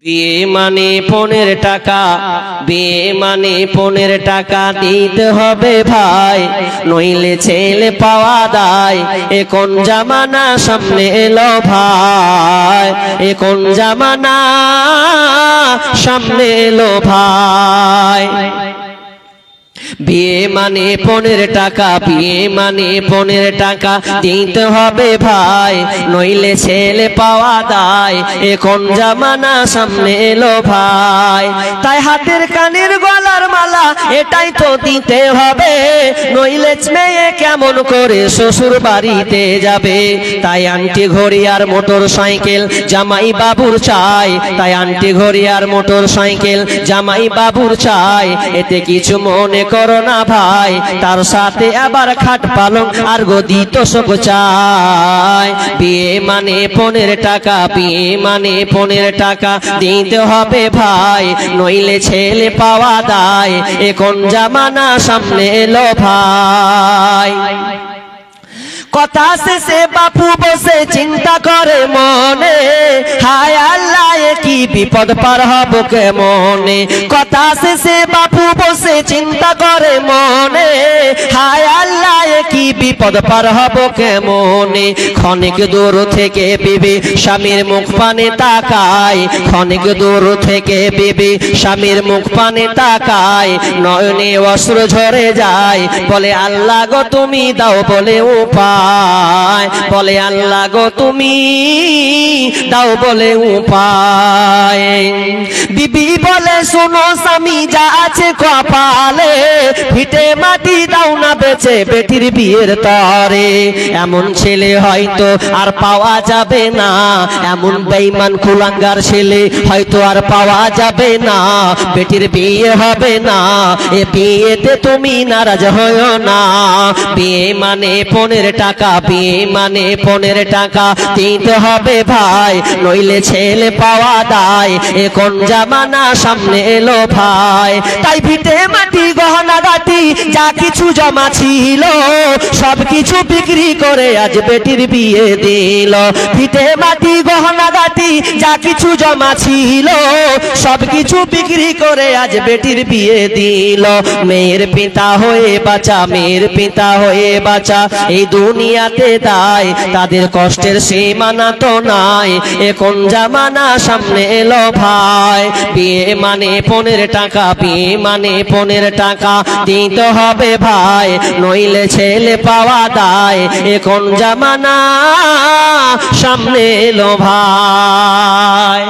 বিয়ে মানে পনের টাকা, বিয়ে মানে পনের টাকা দিতে হবে ভাই, নইলে ছেলে পাওয়া দায়। এ কোন জামানা সামনে এলো ভাই, এ কোন জামানা সামনে এলো ভাই। বিয়ে মানে পনের টাকা, বিয়ে মানে পনের টাকা দিতে হবে ভাই, নইলে ছেলে পাওয়া দায়। এ কোন জামানা সামনে এলো ভাই। তাই হাতের কানের গলার মালা এটাই তো দিতে হবে, নইলে মেয়ে কেমন করে শ্বশুর বাড়িতে যাবে। তাই আন্টি ঘড়ি আর মোটর সাইকেল জামাই বাবুর চাই, তাই আন্টি ঘড়ি আর মোটর সাইকেল জামাই বাবুর চাই। এতে কিছু মনে করো না ভাই, তার সাথে আবার খাট পালং আর গদি তোশক চাই। বিয়ে মানে পনের টাকা, বিয়ে মানে পনের টাকা দিতে হবে ভাই, নইলে ছেলে পাওয়া দায়। এ কোন জামানা সামনে এলো ভাই। কথা শেষে বাপু বসে চিন্তা করে মনে, হায় আল্লাহ কি বিপদ পার হব কেমনে। কথা শেষে বাপু বসে চিন্তা করে মনে, হায় আল্লাহ কি বিপদ পার হব কেমনে। ক্ষণিক দূর থেকে বিবি স্বামীর মুখ পানে তাকায়, ক্ষণিক দূর থেকে বিবি স্বামীর মুখ পানে তাকায়, নয়নে অশ্রু ঝরে যায়, বলে আল্লাহ গো তুমি দাও বলে উপায়, বলে আল্লাহ গো তুমি দাও বলে উপায়। বিবি বলে শোনো স্বামী যা আছে কপালে, ভিটে মাটি দাও না বেচে বেটির বিয়ের তরে। এমন ছেলে হয়তো আর পাওয়া যাবে না, এমন বেঈমান কুলাঙ্গার ছেলে হয়তো আর পাওয়া যাবে না। বেটির বিয়ে হবে না, এ বিয়েতে তুমি নারাজ হয়ো না। বিয়ে মানে পনের টাকা, বিয়ে মানে পনের টাকা দিতে হবে ভাই, নইলে ছেলে পাওয়া দায়। এ কোন জামানা সামনে এলো ভাই। তাই ভিটে মাটি গহনা গাটি যা কিছু জমা ছিল, সব কিছু বিক্রি করে আজ বেটির বিয়ে দিল। ভিটে মাটি গহনা গাটি যা কিছু জমা ছিল, সব কিছু বিক্রি করে আজ বেটির বিয়ে দিল। মেয়ের পিতা হয়ে বাঁচা, মেয়ের পিতা হয়ে বাঁচা এই দুনিয়াতে দায়, তাদের কষ্টের সীমানা তো নাই। এ কোন জামানা সামনে এলো ভাই। বিয়ে মানে পনের টাকা, বিয়ে মানে পনের টাকা দিতে হবে ভাই, নইলে ছেলে পাওয়া দায়। এ কোন জামানা সামনে এলো ভাই।